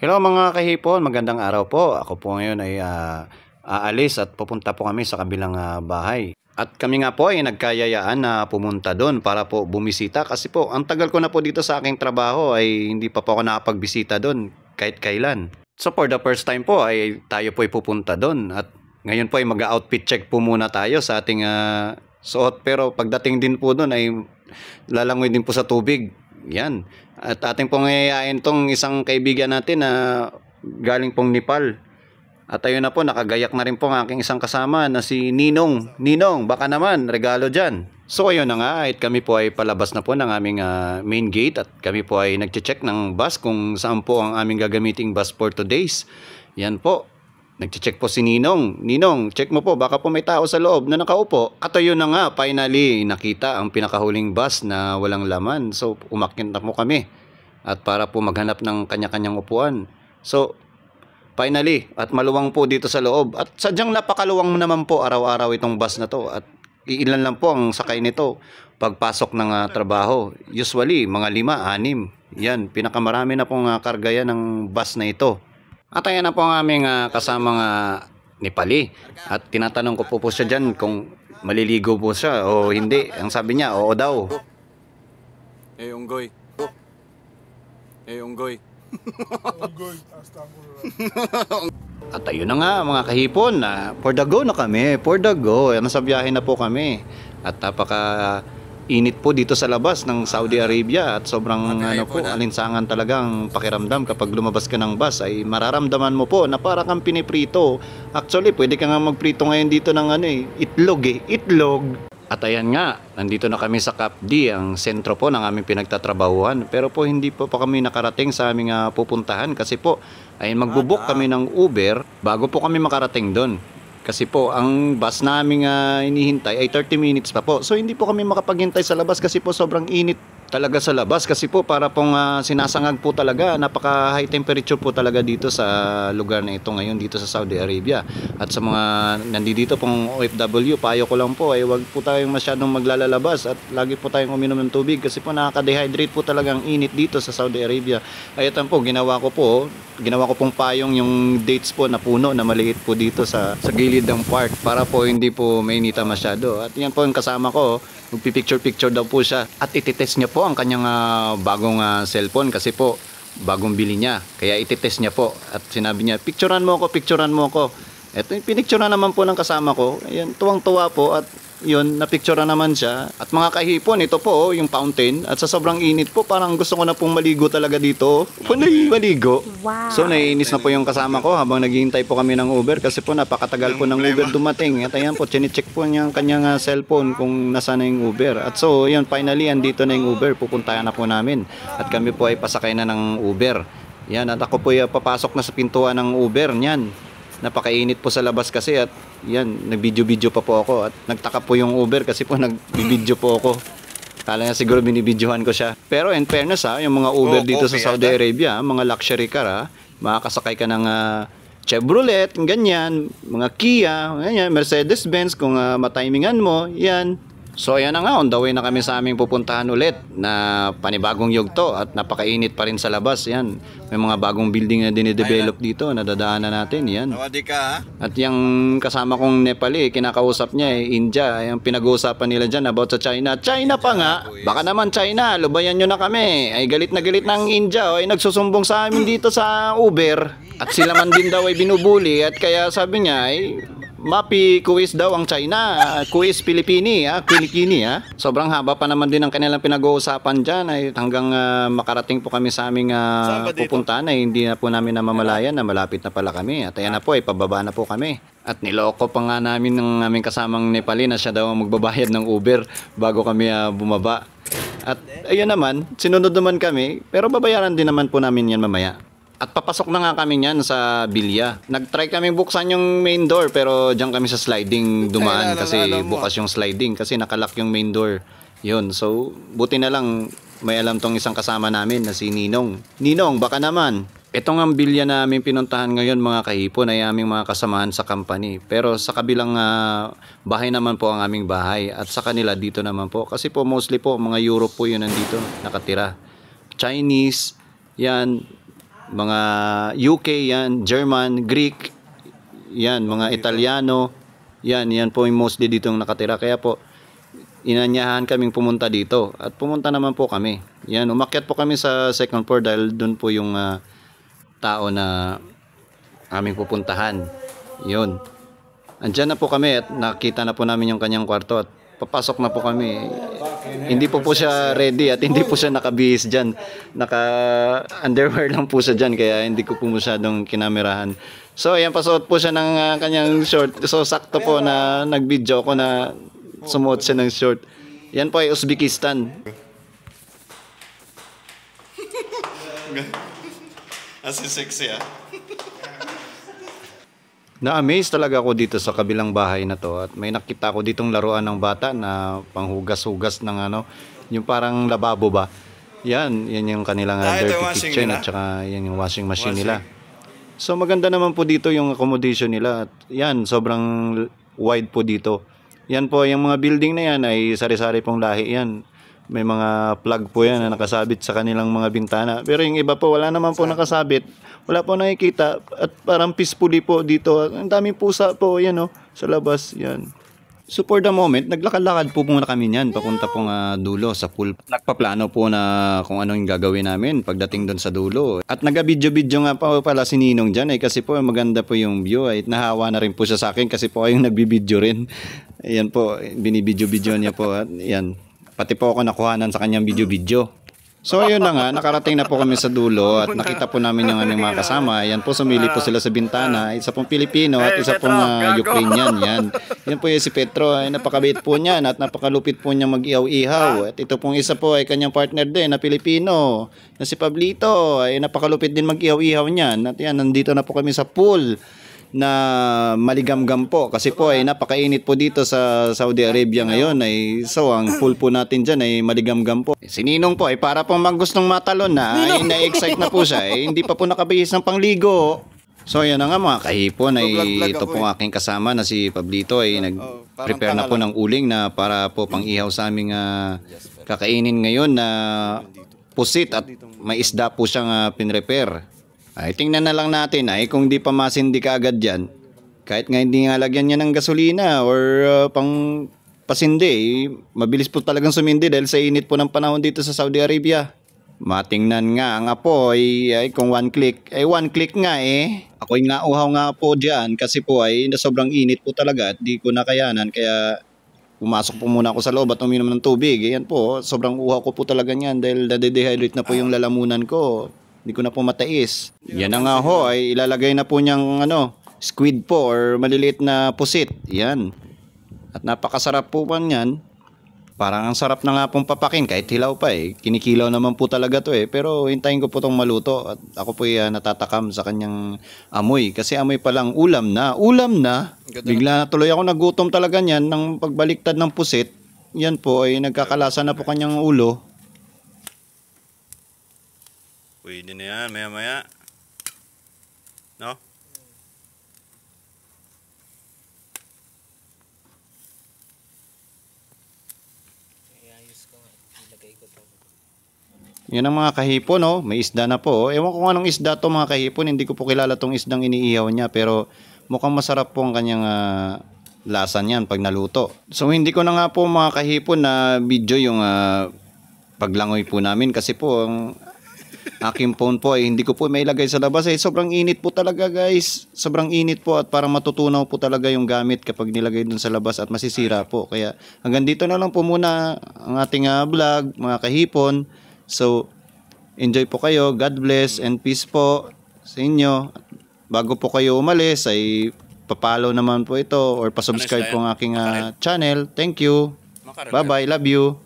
Hello mga kahipon, magandang araw po. Ako po ngayon ay aalis at pupunta po kami sa kabilang bahay. At kami nga po ay nagkayayaan na pumunta doon para po bumisita kasi po ang tagal ko na po dito sa aking trabaho ay hindi pa po ako nakapagbisita doon kahit kailan. So for the first time po ay tayo po ay pupunta doon at ngayon po ay mag-outfit check po muna tayo sa ating suot, pero pagdating din po doon ay lalangoy din po sa tubig. Yan. At ating pong yayain tong isang kaibigan natin na galing pong Nepal. At ayun na po, nakagayak na rin po ang aking isang kasama na si Ninong. Ninong, baka naman, regalo dyan. So ayun na nga, at kami po ay palabas na po ng aming main gate at kami po ay nagche-check ng bus kung saan po ang aming gagamiting bus for today's. Yan po. Nagche-check po si Ninong. Ninong, check mo po, baka po may tao sa loob na nakaupo. At ayun na nga, finally, nakita ang pinakahuling bus na walang laman. So, umakyat na po kami. At para po maghanap ng kanya-kanyang upuan. So, finally, at maluwang po dito sa loob. At sadyang napakaluwang naman po araw-araw itong bus na to. At ilan lang po ang sakay nito pagpasok ng trabaho. Usually, mga 5, 6. Yan, pinakamarami na pong karga yan ng bus na ito. At ayan na po ang aming kasamang Nepali. At tinatanong ko po siya dyan kung maliligo po siya o hindi. Ang sabi niya, oo daw. Unggoy. Unggoy. Unggoy, astagfirullah. At ayun na nga mga kahipon, for the go na kami, for the go. Nasa biyahe na po kami. At napaka init po dito sa labas ng Saudi Arabia at sobrang alinsangan talagang pakiramdam kapag lumabas ka ng bus ay mararamdaman mo po na para kang piniprito. Actually, pwede ka nga magprito ngayon dito ng itlog. At ayan nga, nandito na kami sa Cap D, ang sentro po ng aming pinagtatrabahuhan. Pero po hindi po pa kami nakarating sa aming pupuntahan kasi po ay magbubuk kami ng Uber bago po kami makarating doon. Kasi po, ang bus namin inihintay ay 30 minutes pa po. So, hindi po kami makapaghintay sa labas kasi po sobrang init talaga sa labas. Kasi po, para pong sinasangag po talaga. Napaka high temperature po talaga dito sa lugar na ito ngayon dito sa Saudi Arabia. At sa mga nandito pong OFW, payo ko lang po ay wag po tayong masyadong maglalabas at lagi po tayong uminom ng tubig kasi po nakaka-dehydrate po talagang init dito sa Saudi Arabia. Ay ito po, ginawa ko pong payong yung dates po na puno na maliit po dito sa gilid ng park para po hindi po mainita masyado. At yan po yung kasama ko, magpipicture-picture daw po siya at ititest niya po ang kanyang bagong cellphone kasi po bagong bili niya. Kaya ititest niya po at sinabi niya, picturean mo ko. Ito yung pinicturean naman po ng kasama ko. Ayan, tuwang-tuwa po at yun, napicturean naman siya. At mga kahipon, ito po yung fountain. At sa sobrang init po, parang gusto ko na pong maligo talaga dito. Maligo. Wow. So naiinis na po yung kasama ko habang naghihintay po kami ng Uber kasi po napakatagal po ng Uber dumating. At ayan po, chinecheck po niya ang kanyang cellphone kung nasa na yung Uber. At so, yun, finally, andito na yung Uber. Pupuntahan na po namin. At kami po ay pasakay na ng Uber. Yan, at ako po ay papasok na sa pintuan ng Uber. Yan. Napakainit po sa labas kasi at yan, nag-video pa po ako at nagtaka po yung Uber kasi po nag-video po ako. Kala niya siguro binibidyohan ko siya. Pero in fairness yung mga Uber dito sa Saudi Arabia, mga luxury car makakasakay ka ng Chevrolet, ganyan, mga Kia, ganyan, Mercedes-Benz kung matimingan mo, yan. So ayan na nga, on the way na kami sa aming pupuntahan ulit na panibagong yugto at napakainit pa rin sa labas. Yan, may mga bagong building na dinidevelop dito, nadadaanan natin yan. At yung kasama kong Nepali, kinakausap niya India, yung pinag-uusapan nila dyan about sa China. China pa nga, baka naman China, lubayan nyo na kami. Ay galit na India, ay nagsusumbong sa amin dito sa Uber. At sila man din daw ay binubuli at kaya sabi niya ay Mapi Kuwis daw ang China, Kuwis Pilipini, Kilikini. Sobrang haba pa naman din ang kanilang pinag-uusapan dyan ay hanggang makarating po kami sa aming pupuntahan ay hindi na po namin namamalayan na malapit na pala kami. At ayan na po ay pababa na po kami. At niloko pa nga namin ng aming kasamang Nepali na siya daw ang magbabayad ng Uber bago kami bumaba. At ayun naman, sinunod naman kami pero babayaran din naman po namin yan mamaya. At papasok na nga kami niyan sa Bilya. Nag-try kami buksan yung main door pero diyan kami sa sliding dumaan kasi bukas yung sliding kasi nakalock yung main door. Yun, so buti na lang may alam tong isang kasama namin na si Ninong. Ninong, baka naman. Ito nga ang Bilya na aming pinuntahan ngayon mga kahipon ay aming mga kasamahan sa company. Pero sa kabilang bahay naman po ang aming bahay at sa kanila dito naman po. Kasi po mostly po mga Europe po yun nandito nakatira. Chinese, yan. mga UK yan, German, Greek, yan, mga Italiano, yan po yung mostly dito yung nakatira. Kaya po, inanyahan kaming pumunta dito. At pumunta naman po kami. Yan, umakyat po kami sa second floor dahil dun po yung tao na aming pupuntahan. Yun. Andyan na po kami at nakita na po namin yung kanyang kwarto at papasok na po kami. Hindi po siya ready at hindi po siya nakabihis dyan. Naka-underwear lang po siya dyan kaya hindi ko po masyadong kinamerahan. So, ayan, pasuot po siya ng kanyang short. So, sakto po na nag-video ko na sumuot siya ng short. Yan po ay Uzbekistan. As sexy Na-amaze talaga ako dito sa kabilang bahay na to at may nakita ako ditong laruan ng bata na panghugas-hugas ng yung parang lababo ba. Yan yung kanilang dirty kitchen at saka yan yung washing machine nila. So maganda naman po dito yung accommodation nila at yan sobrang wide po dito. Yan po yung mga building na yan ay sari-sari pong lahi yan. May mga plug po yan na nakasabit sa kanilang mga bintana. Pero yung iba po wala naman po nakasabit. Wala po nakikita at parang peacefully po dito. Ang daming pusa po yan sa labas yan. So for the moment, naglakad-lakad po muna kami niyan papunta pong dulo sa pool. Nagpaplano po na kung ano yung gagawin namin pagdating doon sa dulo. At naga-video-video nga pa pala si Ninong dyan kasi po maganda po yung view. Ay nahawa na rin po siya sa akin kasi po yung nagbibideo rin. Ayan po, binibidyo-video niya po at yan. Pati po ako nakuhanan sa kanyang video-video. So ayun na nga, nakarating na po kami sa dulo at nakita po namin yung aming mga kasama. Yan po, sumili po sila sa bintana. Isa pong Pilipino at isa pong Ukrainian. Yan po yung si Petro. Ay napakabait po niyan at napakalupit po niya mag-ihaw-ihaw. At ito pong isa po ay kanyang partner din na Pilipino. Na si Pablito ay napakalupit din mag-ihaw-ihaw niyan. At yan, nandito na po kami sa pool na maligamgam po kasi po ay napakainit po dito sa Saudi Arabia ngayon so ang pool po natin dyan ay maligamgam po. Si Ninong po ay para pong gustong matalon na ay na-excite na po siya hindi pa po nakabihis ng pangligo. So yan na nga mga kahipon ay ito po aking kasama na si Pablito ay nag-prepare na po ng uling na para po pang ihaw sa aming kakainin ngayon na pusit at may isda po siyang pinrepare. Ay, tingnan na lang natin kung di pa masindi ka agad yan. Kahit nga hindi nga lagyan niya ng gasolina or pang pasindi, mabilis po talagang sumindi dahil sa init po ng panahon dito sa Saudi Arabia. Matingnan nga ang apoy ay kung one click nga Ako'y nga uhaw nga po dyan kasi po ay sobrang init po talaga at di ko nakayanan kaya pumasok po muna ako sa loob at uminom ng tubig. Ayan po, sobrang uhaw ko po talaga niyan dahil nade-dehydrate na po yung lalamunan ko. Hindi ko na po matais. Yan na nga ho, ay ilalagay na po niyang squid po or maliliit na pusit. Yan. At napakasarap po pa niyan. Parang ang sarap na nga pong papakin kahit hilaw pa Kinikilaw naman po talaga to Pero hintayin ko po tong maluto at ako po natatakam sa kanyang amoy. Kasi amoy pa lang ulam na. Bigla na tuloy ako nagutom talaga niyan ng pagbaliktad ng pusit. Yan po ay nagkakalasa na po kanyang ulo. Pwede na yan, maya-maya. No? Yan ang mga kahipon, may isda na po. Ewan ko nga anong isda to mga kahipon. Hindi ko po kilala tong isdang iniihaw niya. Pero mukhang masarap po ang kanyang lasa niyan pag naluto. So hindi ko na nga po mga kahipon na video yung paglangoy po namin. Kasi po ang aking phone po hindi ko po mailagay sa labas sobrang init po talaga guys. Sobrang init po at parang matutunaw po talaga yung gamit kapag nilagay dun sa labas at masisira po. Kaya hanggang dito na lang po muna ang ating vlog mga kahipon. So enjoy po kayo. God bless and peace po sa inyo. Bago po kayo umalis ay papalo naman po ito or pasubscribe po ang aking channel. Thank you. Bye bye. Love you.